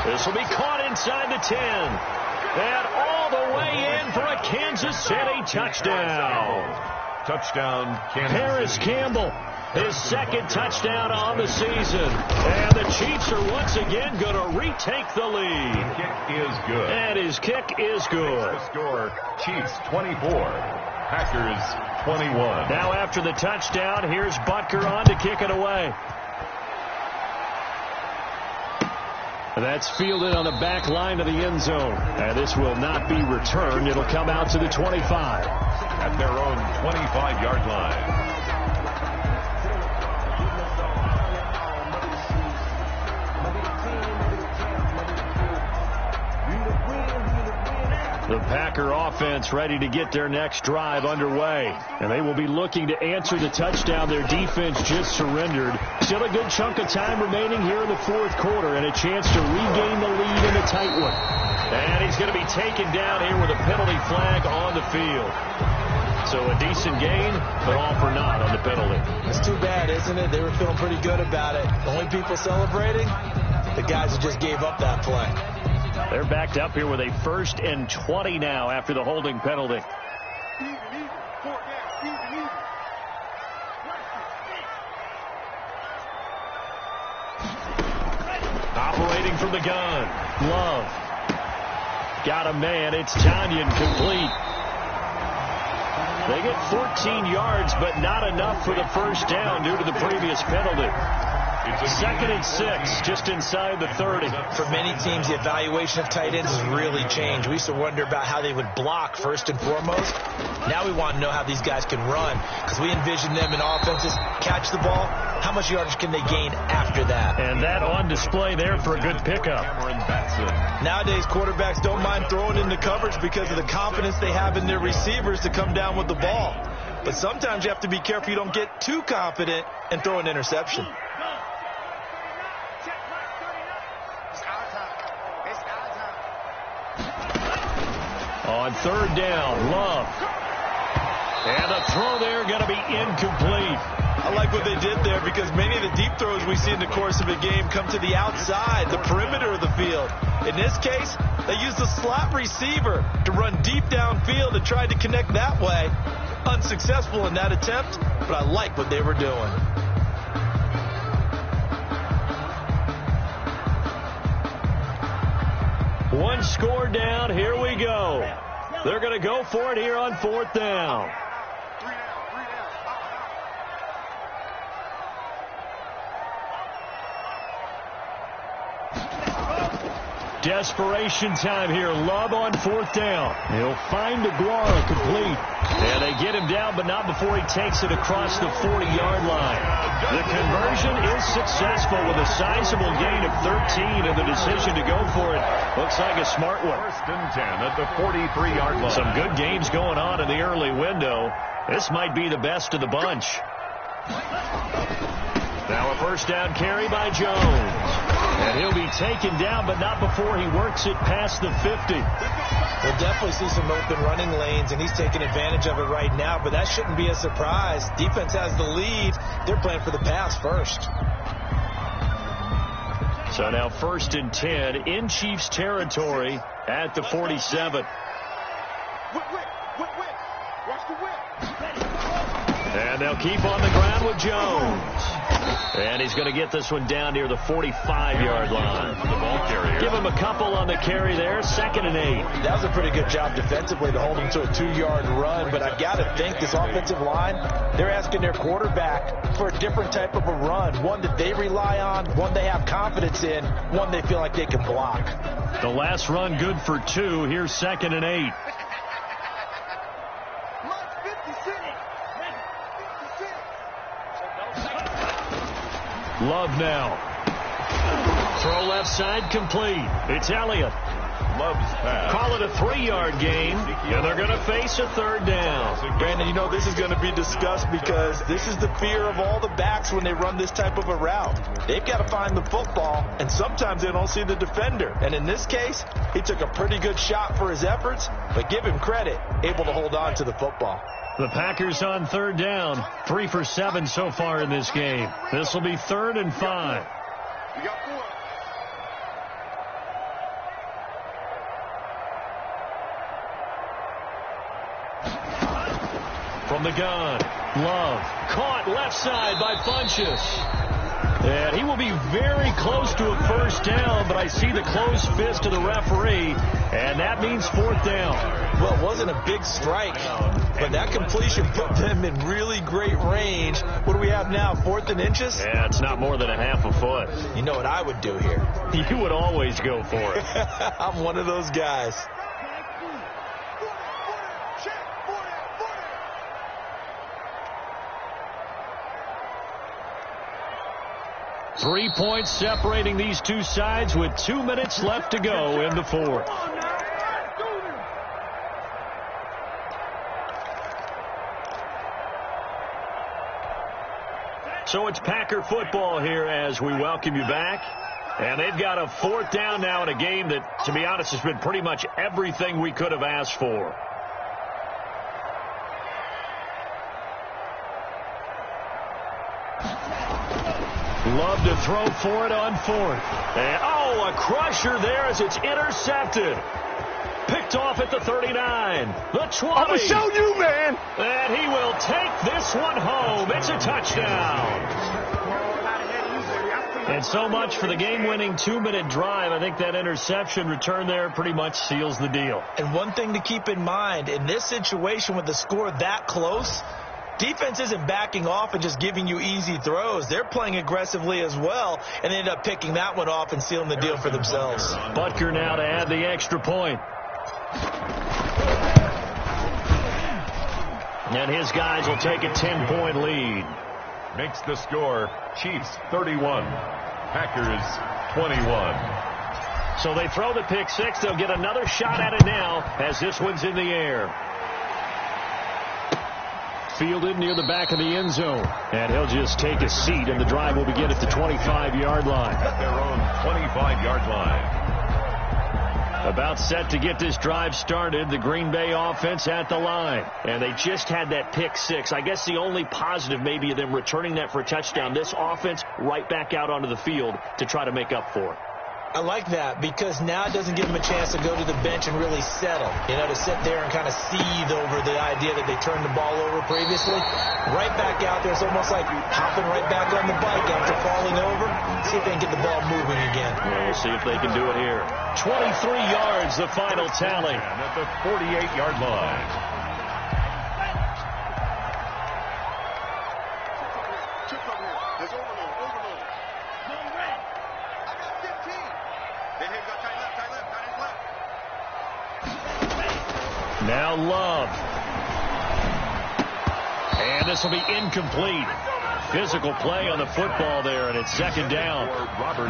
S1: This will be caught inside the 10. And all the way in for a Kansas City touchdown.
S2: Touchdown, Kansas
S1: Harris
S2: City.
S1: Campbell, his 2nd touchdown on the season. And the Chiefs are once again going to retake the lead.
S2: Kick is good.
S1: And his kick is good.
S2: The score, Chiefs 24, Packers 21.
S1: Now after the touchdown, here's Butker on to kick it away. That's fielded on the back line of the end zone. And this will not be returned. It'll come out to the 25.
S2: At their own 25-yard line.
S1: The Packer offense ready to get their next drive underway. And they will be looking to answer the touchdown their defense just surrendered. Still a good chunk of time remaining here in the 4th quarter and a chance to regain the lead in a tight one. And he's going to be taken down here with a penalty flag on the field. So a decent gain, but all for naught on the penalty.
S3: It's too bad, isn't it? They were feeling pretty good about it. The only people celebrating, the guys who just gave up that play.
S1: They're backed up here with a 1st and 20 now after the holding penalty. Operating from the gun. Love. Got a man. It's Tanyan complete. They get 14 yards, but not enough for the first down due to the previous penalty. 2nd and 6, just inside the 30.
S3: For many teams, the evaluation of tight ends has really changed. We used to wonder about how they would block first and foremost. Now we want to know how these guys can run, because we envision them in offenses catch the ball. How much yardage can they gain after that?
S1: And that on display there for a good pickup.
S3: Nowadays, quarterbacks don't mind throwing into coverage because of the confidence they have in their receivers to come down with the ball. But sometimes you have to be careful you don't get too confident and throw an interception.
S1: On 3rd down, Love. And the throw there going to be incomplete.
S3: I like what they did there because many of the deep throws we see in the course of a game come to the outside, the perimeter of the field. In this case, they used the slot receiver to run deep downfield and tried to connect that way. Unsuccessful in that attempt, but I like what they were doing.
S1: One score down. Here we go. They're going to go for it here on 4th down. Desperation time here. Love on 4th down. He'll find Aguara complete. And they get him down, but not before he takes it across the 40-yard line. The conversion is successful with a sizable gain of 13, and the decision to go for it looks like a smart one.
S2: 1st and 10 at the 43-yard line.
S1: Some good games going on in the early window. This might be the best of the bunch. Now a 1st down carry by Jones. And he'll be taken down, but not before he works it past the 50.
S3: We'll definitely see some open running lanes, and he's taking advantage of it right now, but that shouldn't be a surprise. Defense has the lead. They're playing for the pass first.
S1: So now 1st and 10 in Chiefs territory at the 47. And they'll keep on the ground with Jones. And he's going to get this one down near the 45-yard line.
S2: The ball carrier.
S1: Give him a couple on the carry there. 2nd and 8.
S3: That was a pretty good job defensively to hold him to a 2-yard run. But I've got to think this offensive line, they're asking their quarterback for a different type of a run. One that they rely on, one they have confidence in, one they feel like they can block.
S1: The last run good for 2. Here's 2nd and 8. Love now. Throw left side complete. It's Elliott.
S2: Love's pass.
S1: Call it a 3-yard gain, and they're going to face a 3rd down.
S3: Brandon, you know this is going to be discussed because this is the fear of all the backs when they run this type of a route. They've got to find the football, and sometimes they don't see the defender. And in this case, he took a pretty good shot for his efforts, but give him credit, able to hold on to the football.
S1: The Packers on 3rd down, 3 for 7 so far in this game. This will be 3rd and 5.
S4: You got 4.
S1: From the gun, Love caught left side by Funchess. And he will be very close to a 1st down, but I see the closed fist of the referee, and that means 4th down.
S3: Well, it wasn't a big strike, but that completion put them in really great range. What do we have now, 4th and inches?
S1: Yeah, it's not more than a half a foot.
S3: You know what I would do here?
S1: You would always go for it.
S3: I'm one of those guys.
S1: Three points separating these two sides with 2 minutes left to go in the 4th. So it's Packer football here as we welcome you back. And they've got a 4th down now in a game that, to be honest, has been pretty much everything we could have asked for. Love to throw for it on 4th. And, oh, a crusher there as it's intercepted. Picked off at the 39. The 20.
S4: I'm going to show you, man.
S1: And he will take this one home. It's a touchdown. And so much for the game-winning 2-minute drive. I think that interception return there pretty much seals the deal.
S3: And one thing to keep in mind, in this situation with the score that close, defense isn't backing off and just giving you easy throws. They're playing aggressively as well, and they end up picking that one off and sealing the deal for themselves.
S1: Butker now to add the extra point. And his guys will take a 10-point lead.
S2: Makes the score Chiefs 31, Packers 21.
S1: So they throw the pick six. They'll get another shot at it now as this one's in the air. Fielded near the back of the end zone. And he'll just take a seat, and the drive will begin at the 25-yard line.
S2: At their own 25-yard line.
S1: About set to get this drive started, the Green Bay offense at the line. And they just had that pick six. I guess the only positive maybe of them returning that for a touchdown. This offense right back out onto the field to try to make up for it.
S3: I like that because now it doesn't give him a chance to go to the bench and really settle. You know, to sit there and kind of seethe over the idea that they turned the ball over previously. Right back out there. It's almost like hopping right back on the bike after falling over. See if they can get the ball moving again.
S1: We'll see if they can do it here. 23 yards, the final tally.
S2: And at the 48-yard line.
S1: Now Love. And this will be incomplete. Physical play on the football there, and it's second down.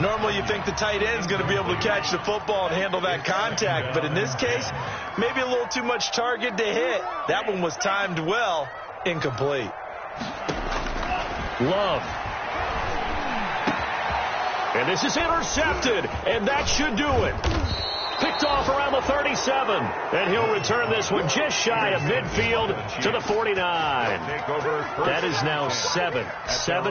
S3: Normally you think the tight end's going to be able to catch the football and handle that contact, but in this case, maybe a little too much target to hit. That one was timed well. Incomplete.
S1: Love. And this is intercepted, and that should do it. Picked off around the 37, and he'll return this one just shy of midfield to the 49. That is now seven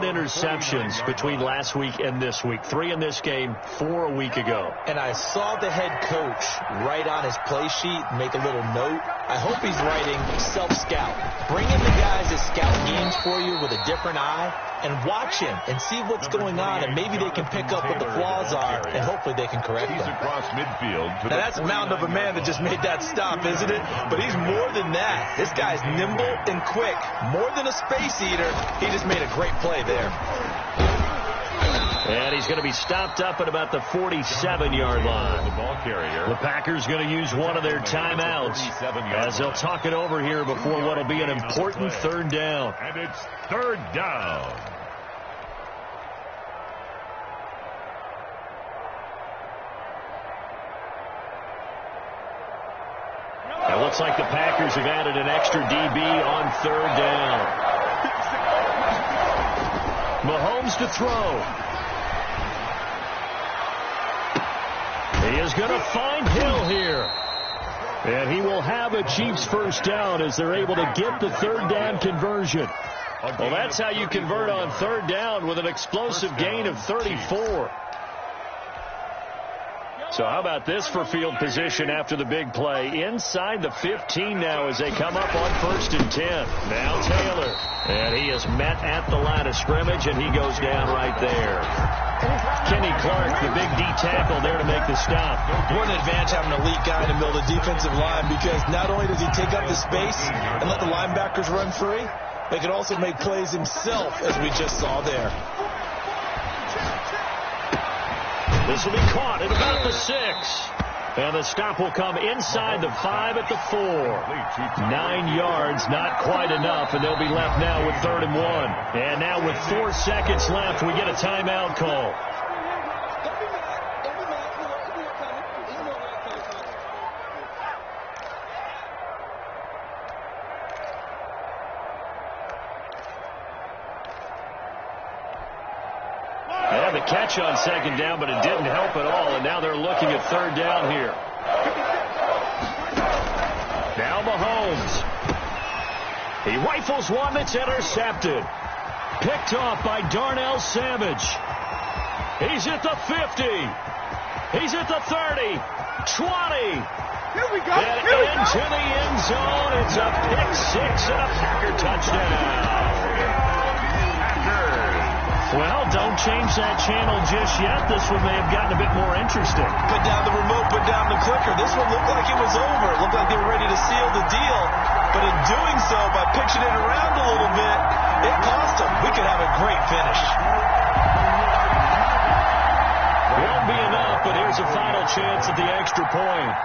S1: interceptions between last week and this week. 3 in this game, 4 a week ago.
S3: And I saw the head coach write on his play sheet, make a little note. I hope he's writing self-scout. Bring in the guys that scout games for you with a different eye and watch him and see what's going on, and maybe they can pick up what the flaws are, and hopefully they can correct them.
S2: Across midfield.
S3: Now that's a mountain of a man that just made that stop, isn't it? But he's more than that. This guy's nimble and quick. More than a space eater. He just made a great play there.
S1: And he's going to be stopped up at about the 47-yard line.
S2: The ball carrier.
S1: The Packers going to use one of their timeouts as they'll talk it over here before what will be an important third down.
S2: And it's third down.
S1: It looks like the Packers have added an extra DB on third down. Mahomes to throw. He is going to find Hill here. And he will have a Chiefs first down as they're able to get the third down conversion. Well, that's how you convert on third down with an explosive gain of 34. So how about this for field position after the big play? Inside the 15 now as they come up on 1st and 10. Now Taylor. And he is met at the line of scrimmage, and he goes down right there. Kenny Clark, the big D tackle there to make the stop.
S3: What an advantage having an elite guy in the middle of the defensive line, because not only does he take up the space and let the linebackers run free, they can also make plays himself, as we just saw there.
S1: This will be caught at about the 6. And the stop will come inside the 5 at the 4. 9 yards, not quite enough, and they'll be left now with 3rd and 1. And now with 4 seconds left, we get a timeout call. Catch on 2nd down, but it didn't help at all, and now they're looking at 3rd down here. Now Mahomes. He rifles one that's intercepted. Picked off by Darnell Savage. He's at the 50. He's at the 30. 20.
S4: Here we go.
S1: And into the end zone. It's a pick 6 and a Packer touchdown. Well, don't change that channel just yet. This one may have gotten a bit more interesting.
S3: Put down the remote, put down the clicker. This one looked like it was over. It looked like they were ready to seal the deal. But in doing so, by pitching it around a little bit, it cost them. We could have a great finish.
S1: Won't be enough, but here's a final chance at the extra point.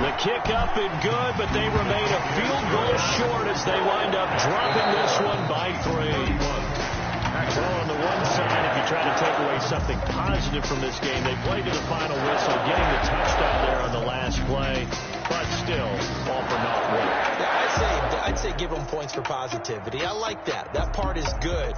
S1: The kick up and good, but they remain a field goal short as they wind up dropping this one by 3. Well, on the one side, if you try to take away something positive from this game, they played to the final whistle, getting the touchdown there on the last play, but still, all for naught work.
S3: Yeah, I'd say give them points for positivity. I like that. That part is good.